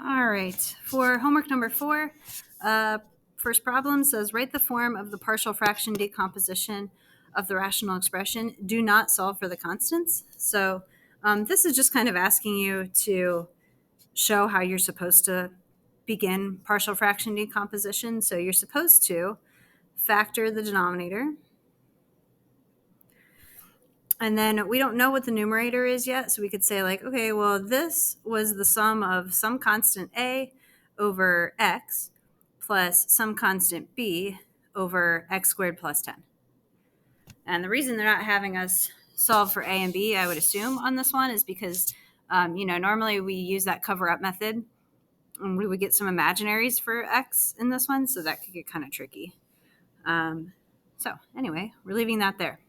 All right. For homework number 4, first problem says write the form of the partial fraction decomposition of the rational expression. Do not solve for the constants. So this is just kind of asking you to show how you're supposed to begin partial fraction decomposition. So you're supposed to factor the denominator. And then we don't know what the numerator is yet. So we could say like, okay, well, this was the sum of some constant A over X plus some constant B over X squared plus 10. And the reason they're not having us solve for A and B, I would assume, on this one is because, normally we use that cover up method and we would get some imaginaries for X in this one. So that could get kind of tricky. So anyway, we're leaving that there.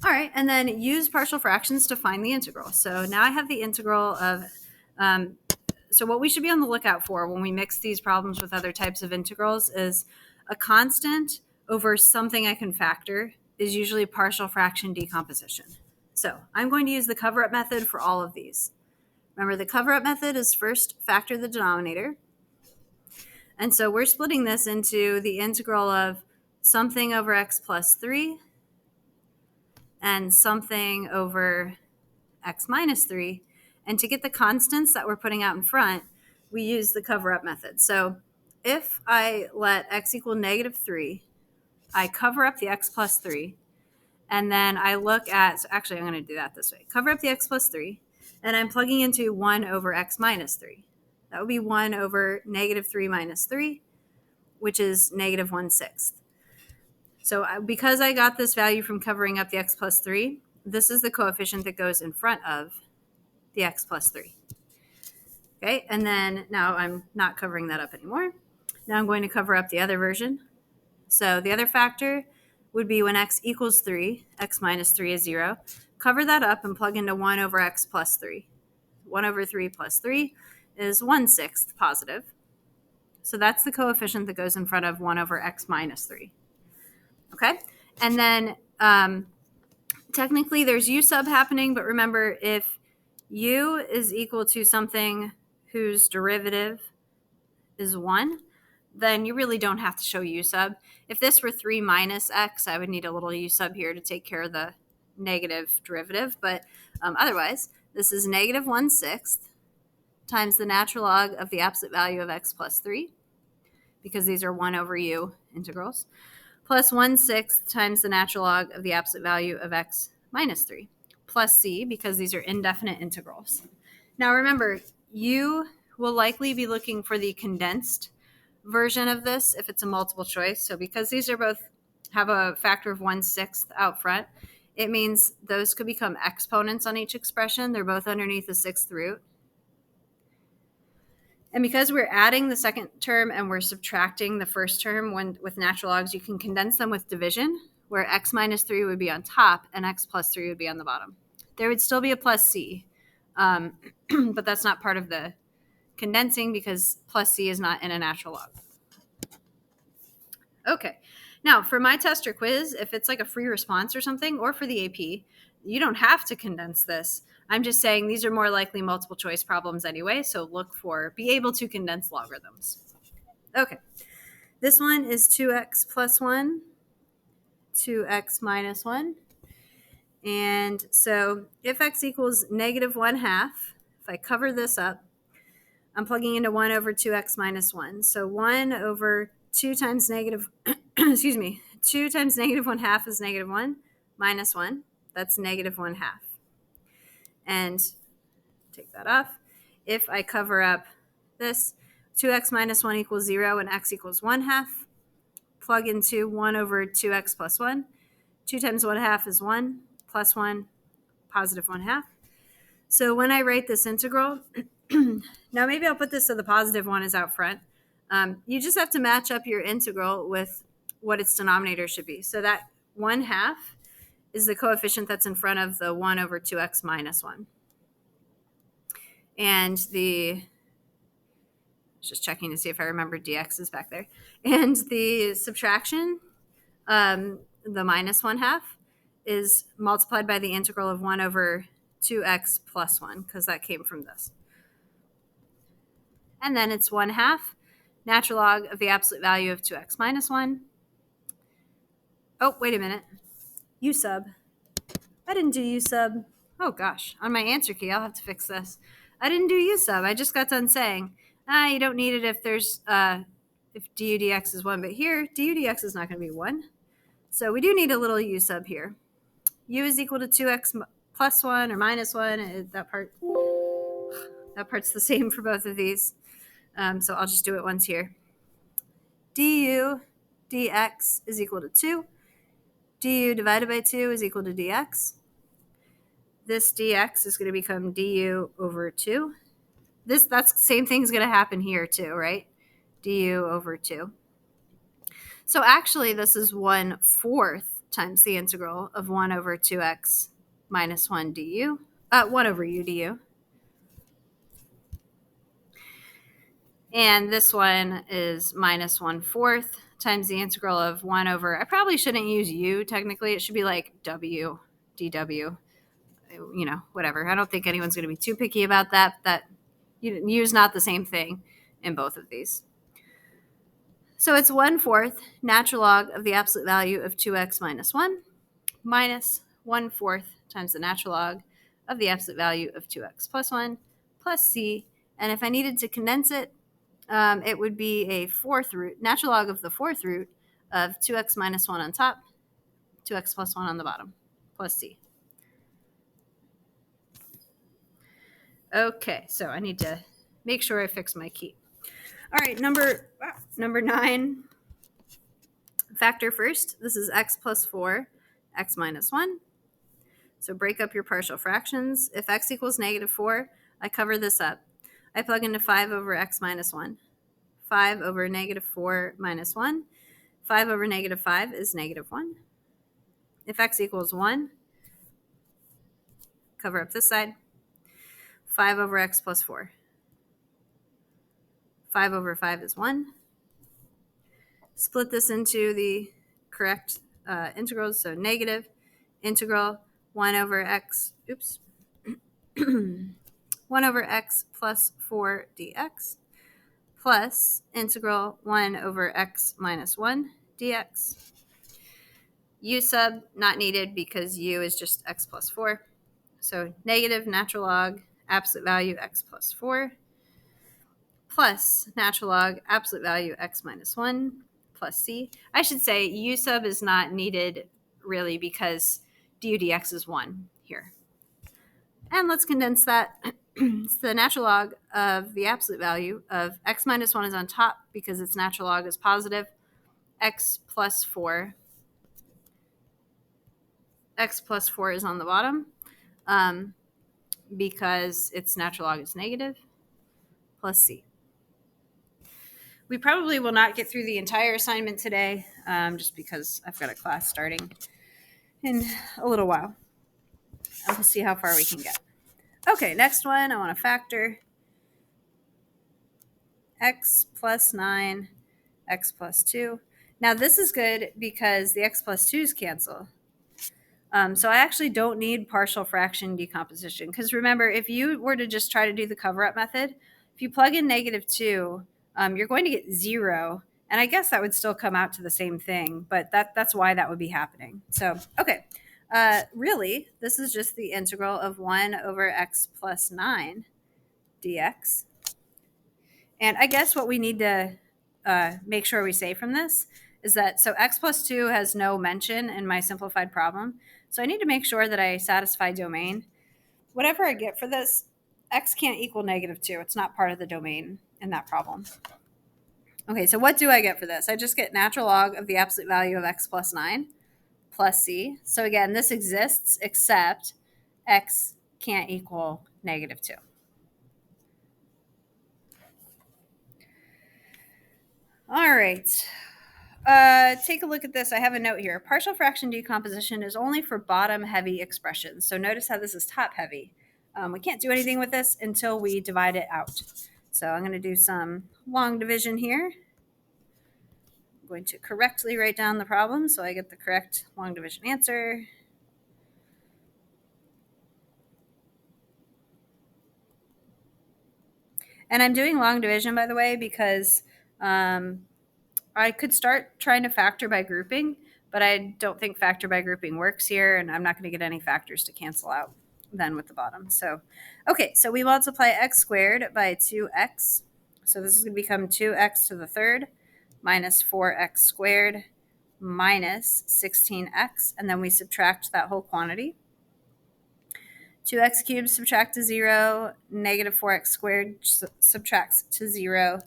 All right, and then use partial fractions to find the integral. So now I have the integral of, so what we should be on the lookout for when we mix these problems with other types of integrals is a constant over something I can factor is usually partial fraction decomposition. So I'm going to use the cover-up method for all of these. Remember, the cover-up method is first factor the denominator. And so we're splitting this into the integral of something over x plus 3 and something over x minus 3. And to get the constants that we're putting out in front, we use the cover-up method. So if I let x equal negative 3, I cover up the x plus 3, and then I look at, so actually I'm going to do that this way. Cover up the x plus 3, and I'm plugging into 1 over x minus 3. That would be 1 over negative 3 minus 3, which is negative 1/6. So because I got this value from covering up the x plus 3, this is the coefficient that goes in front of the x plus 3. Okay, and then now I'm not covering that up anymore. Now I'm going to cover up the other version. So the other factor would be when x equals 3, x minus 3 is 0. Cover that up and plug into 1 over x plus 3. 1 over 3 plus 3 is 1/6 positive. So that's the coefficient that goes in front of 1 over x minus 3. Okay, and then technically there's u sub happening, but remember, if u is equal to something whose derivative is 1, then you really don't have to show u sub. If this were 3 minus x, I would need a little u sub here to take care of the negative derivative, but otherwise, this is negative 1/6 times the natural log of the absolute value of x plus 3, because these are 1 over u integrals, plus 1/6 times the natural log of the absolute value of x minus 3, plus c, because these are indefinite integrals. Now remember, you will likely be looking for the condensed version of this if it's a multiple choice. So because these are both have a factor of 1/6 out front, it means those could become exponents on each expression. They're both underneath the 6th root. And because we're adding the second term and we're subtracting the first term with natural logs, you can condense them with division, where x minus 3 would be on top and x plus 3 would be on the bottom. There would still be a plus c, but that's not part of the condensing because plus c is not in a natural log. Okay, now for my test or quiz, if it's like a free response or something, or for the AP, you don't have to condense this. I'm just saying these are more likely multiple choice problems anyway, so be able to condense logarithms. Okay, this one is 2x plus 1, 2x minus 1. And so if x equals negative 1/2, if I cover this up, I'm plugging into 1 over 2x minus 1. So 1 over 2 times negative, 2 times negative 1/2 is negative 1, minus 1. That's negative 1/2. And take that off. If I cover up this, 2x minus 1 equals 0 and x equals 1/2. Plug into 1 over 2x plus 1. 2 times 1/2 is 1, plus 1, positive 1/2. So when I write this integral, now maybe I'll put this so the positive one is out front. You just have to match up your integral with what its denominator should be. So that 1/2 is the coefficient that's in front of the 1 over 2x minus 1. And just checking to see if I remember dx is back there. And the subtraction, the minus 1/2, is multiplied by the integral of 1 over 2x plus 1, because that came from this. And then it's 1/2 natural log of the absolute value of 2x minus 1. Oh, wait a minute. U sub. I didn't do U sub. Oh gosh, on my answer key, I'll have to fix this. I didn't do U sub. I just got done saying, you don't need it if there's if du dx is 1, but here du dx is not going to be 1. So we do need a little U sub here. U is equal to 2x plus 1 or minus 1. That part's the same for both of these. So I'll just do it once here. Du dx is equal to 2. Du divided by 2 is equal to dx. This dx is going to become du over 2. That's the same thing is going to happen here too, right? Du over 2. So actually, this is 1/4 times the integral of 1 over 2x minus 1 du. 1 over u du. And this one is minus 1/4 times the integral of 1 over, I probably shouldn't use u technically. It should be like w dw. Whatever. I don't think anyone's going to be too picky about that. U is not the same thing in both of these. So it's 1/4 natural log of the absolute value of 2x minus 1 minus 1/4 times the natural log of the absolute value of 2x plus 1 plus c. And if I needed to condense it, it would be a natural log of the 4th root of 2x minus 1 on top, 2x plus 1 on the bottom, plus c. Okay, so I need to make sure I fix my key. All right, number 9, factor first. This is x plus 4, x minus 1. So break up your partial fractions. If x equals negative 4, I cover this up. I plug into 5 over x minus 1. 5 over negative 4 minus 1. 5 over negative 5 is negative 1. If x equals 1, cover up this side. 5 over x plus 4. 5 over 5 is 1. Split this into the correct integrals. So negative integral 1 over x, 1 over x plus 4 dx plus integral 1 over x minus 1 dx. U sub not needed because u is just x plus 4. So negative natural log absolute value x plus 4 plus natural log absolute value x minus 1 plus c. I should say u sub is not needed really because du dx is 1 here. And let's condense that. It's the natural log of the absolute value of x minus 1 is on top because its natural log is positive. X plus 4 is on the bottom because its natural log is negative, plus c. We probably will not get through the entire assignment today just because I've got a class starting in a little while. We'll see how far we can get. Okay, next one, I want to factor x plus 9, x plus 2. Now this is good because the x plus 2's cancel. So I actually don't need partial fraction decomposition because remember, if you were to just try to do the cover-up method, if you plug in negative 2, you're going to get 0. And I guess that would still come out to the same thing, but that's why that would be happening. So, okay. Really, this is just the integral of 1 over x plus 9 dx. And I guess what we need to make sure we say from this is that, so x plus 2 has no mention in my simplified problem. So I need to make sure that I satisfy domain. Whatever I get for this, x can't equal negative 2. It's not part of the domain in that problem. Okay, so what do I get for this? I just get natural log of the absolute value of x plus 9 plus c. So again, this exists except x can't equal negative 2. All right. Take a look at this. I have a note here. Partial fraction decomposition is only for bottom-heavy expressions. So notice how this is top-heavy. We can't do anything with this until we divide it out. So I'm going to do some long division here. I'm going to correctly write down the problem so I get the correct long division answer. And I'm doing long division, by the way, because I could start trying to factor by grouping, but I don't think factor by grouping works here, and I'm not going to get any factors to cancel out then with the bottom. So, okay, so we multiply x squared by 2x. So this is going to become 2x to the third minus 4x squared minus 16x, and then we subtract that whole quantity. 2x cubed subtract to 0, negative 4x squared subtracts to 0.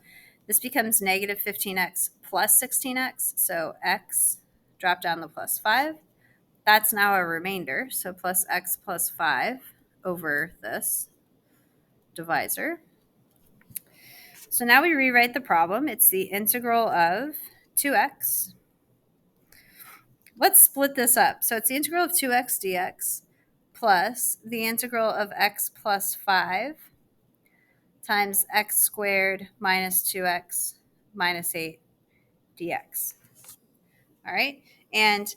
This becomes negative 15x plus 16x, so x drop down to plus 5. That's now a remainder, so plus x plus 5 over this divisor. So now we rewrite the problem. It's the integral of 2x. Let's split this up. So it's the integral of 2x dx plus the integral of x plus 5 times x squared minus 2x minus 8 dx. All right, and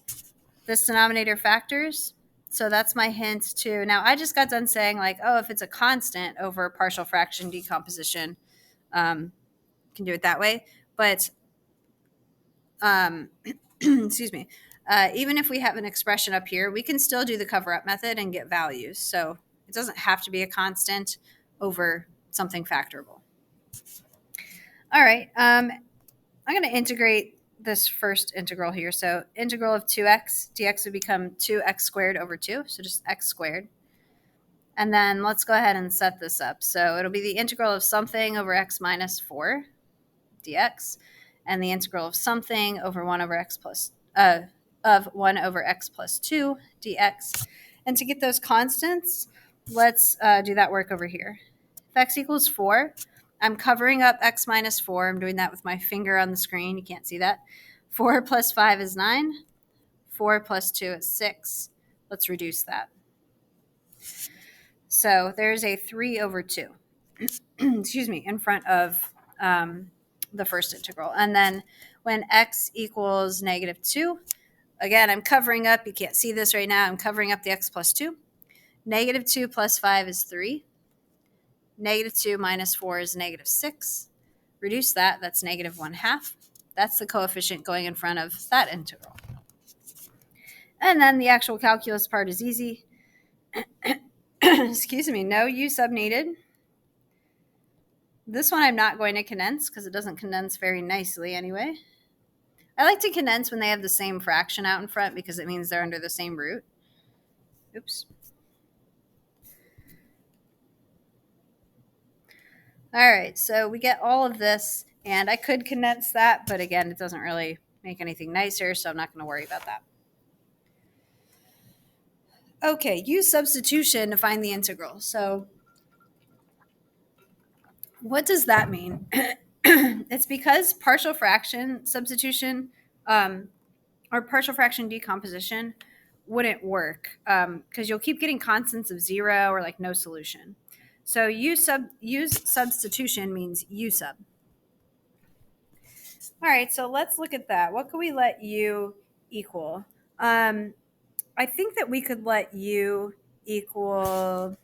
this denominator factors. So that's my hint to, now I just got done saying like, oh, if it's a constant over partial fraction decomposition, can do it that way. But excuse me, even if we have an expression up here, we can still do the cover-up method and get values. So it doesn't have to be a constant over something factorable. All right, I'm going to integrate this first integral here. So integral of 2x dx would become 2x squared over 2, so just x squared. And then let's go ahead and set this up. So it'll be the integral of something over x minus 4 dx, and the integral of something over 1 over x plus of 1 over x plus 2 dx. And to get those constants, let's do that work over here. If x equals 4, I'm covering up x minus 4. I'm doing that with my finger on the screen. You can't see that. 4 plus 5 is 9. 4 plus 2 is 6. Let's reduce that. So there's a 3 over 2, excuse me, in front of the first integral. And then when x equals negative 2, again, I'm covering up. You can't see this right now. I'm covering up the x plus 2. Negative 2 plus 5 is 3. Negative 2 minus 4 is negative 6. Reduce that. That's negative 1/2. That's the coefficient going in front of that integral. And then the actual calculus part is easy. Excuse me, no u sub needed. This one I'm not going to condense because it doesn't condense very nicely anyway. I like to condense when they have the same fraction out in front because it means they're under the same root. Oops. All right, so we get all of this, and I could condense that, but again, it doesn't really make anything nicer, so I'm not going to worry about that. Okay, use substitution to find the integral. So what does that mean? It's because partial fraction substitution or partial fraction decomposition wouldn't work because you'll keep getting constants of 0 or like no solution. So use substitution means u sub. All right, so let's look at that. What could we let u equal? I think that we could let u equal,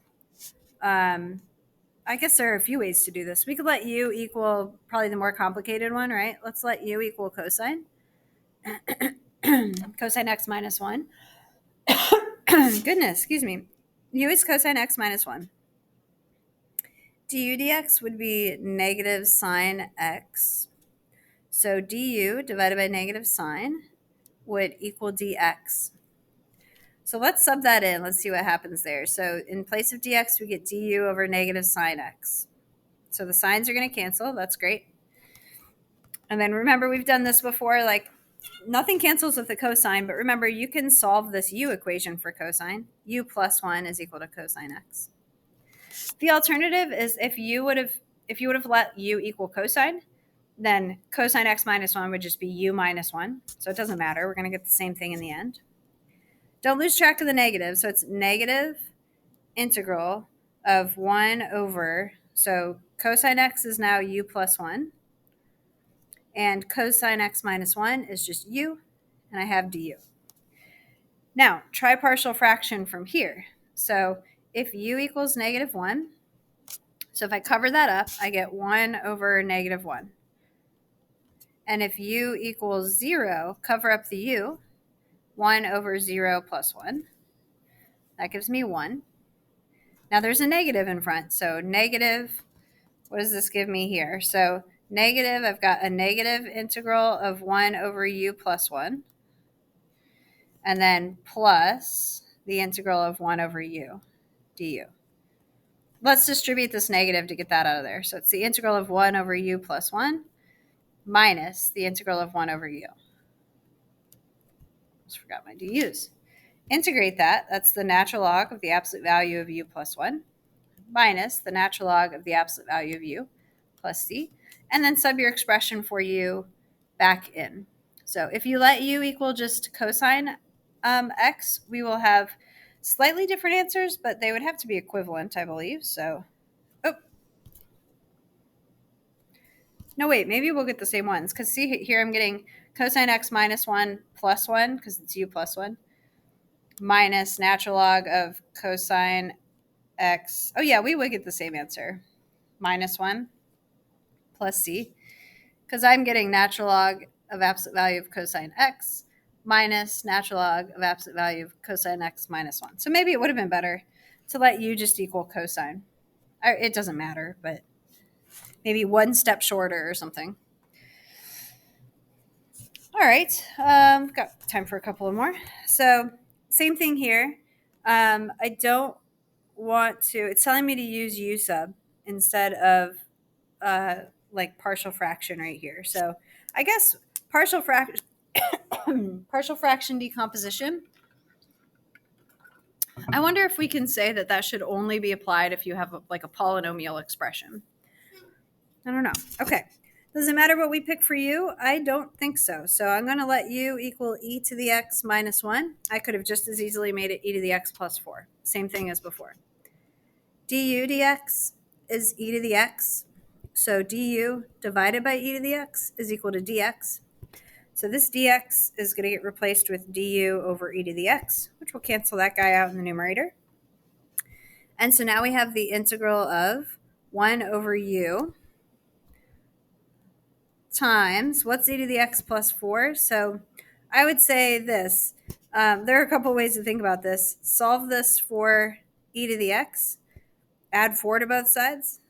I guess there are a few ways to do this. We could let u equal probably the more complicated one, right? Let's let u equal cosine. Cosine x minus 1. Goodness, excuse me. U is cosine x minus 1. Du dx would be negative sine x. So du divided by negative sine would equal dx. So let's sub that in. Let's see what happens there. So in place of dx, we get du over negative sine x. So the signs are going to cancel. That's great. And then remember, we've done this before. Like, nothing cancels with the cosine, but remember, you can solve this u equation for cosine. U plus 1 is equal to cosine x. The alternative is if you would have let u equal cosine, then cosine x minus 1 would just be u minus 1. So it doesn't matter. We're going to get the same thing in the end. Don't lose track of the negative. So it's negative integral of 1 over, so cosine x is now u plus 1. And cosine x minus 1 is just u, and I have du. Now, try partial fraction from here. So if u equals negative 1, So if I cover that up, I get 1 over negative 1. And if u equals 0, cover up the u, 1 over 0 plus 1. That gives me 1. Now there's a negative in front, so negative, what does this give me here? So negative, I've got a negative integral of 1 over u plus 1, and then plus the integral of 1 over u du. Let's distribute this negative to get that out of there. So it's the integral of 1 over u plus 1 minus the integral of 1 over u. Just forgot my du's. Integrate that. That's the natural log of the absolute value of u plus 1 minus the natural log of the absolute value of u plus c. And then sub your expression for u back in. So if you let u equal just cosine x, we will have slightly different answers, but they would have to be equivalent, I believe. So, no, wait, maybe we'll get the same ones. Because see here, I'm getting cosine x minus 1 plus 1, because it's u plus 1, minus natural log of cosine x. Oh, yeah, we would get the same answer. Minus 1 plus c, because I'm getting natural log of absolute value of cosine x minus natural log of absolute value of cosine x minus 1. So maybe it would have been better to let u just equal cosine. It doesn't matter, but maybe one step shorter or something. All right, got time for a couple of more. So same thing here. I don't want to, it's telling me to use u sub instead of like partial fraction right here. So I guess partial fraction decomposition, I wonder if we can say that that should only be applied if you have like a polynomial expression. I don't know. Okay. Does it matter what we pick for u? I don't think so. So I'm going to let u equal e to the x minus 1. I could have just as easily made it e to the x plus 4. Same thing as before. Du dx is e to the x. So du divided by e to the x is equal to dx. So this dx is going to get replaced with du over e to the x, which will cancel that guy out in the numerator. And so now we have the integral of 1 over u times, what's e to the x plus 4? So I would say this. There are a couple ways to think about this. Solve this for e to the x. Add 4 to both sides.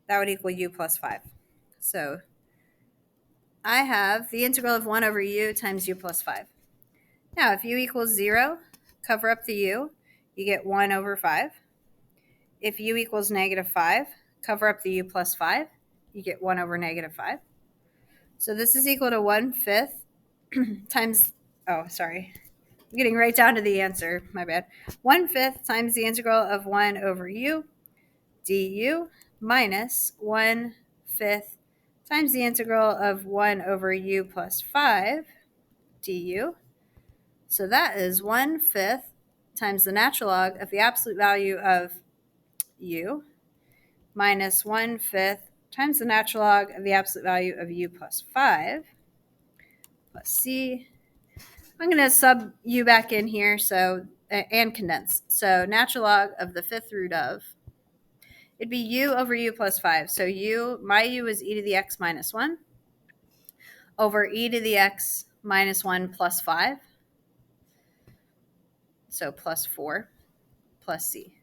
That would equal u plus 5. So I have the integral of 1 over u times u plus 5. Now, if u equals 0, cover up the u. You get 1 over 5. If u equals negative 5, cover up the u plus 5. You get 1 over negative 5. So this is equal to 1/5 times, oh, sorry. I'm getting right down to the answer. My bad. 1/5 times the integral of 1 over u du minus 1/5 times the integral of 1 over u plus 5 du. So that is 1/5 times the natural log of the absolute value of u minus 1/5 times the natural log of the absolute value of u plus 5 plus c. I'm going to sub u back in here so and condense. So natural log of the 5th root of, it'd be u over u plus 5. So my u is e to the x minus 1 over e to the x minus 1 plus 5. So plus 4 plus c.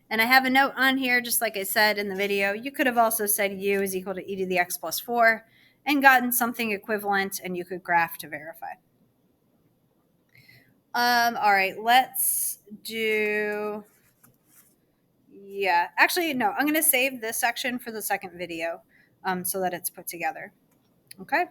And I have a note on here, just like I said in the video. You could have also said u is equal to e to the x plus 4 and gotten something equivalent, and you could graph to verify. All right, let's do, yeah. Actually, no, I'm going to save this section for the second video so that it's put together. Okay.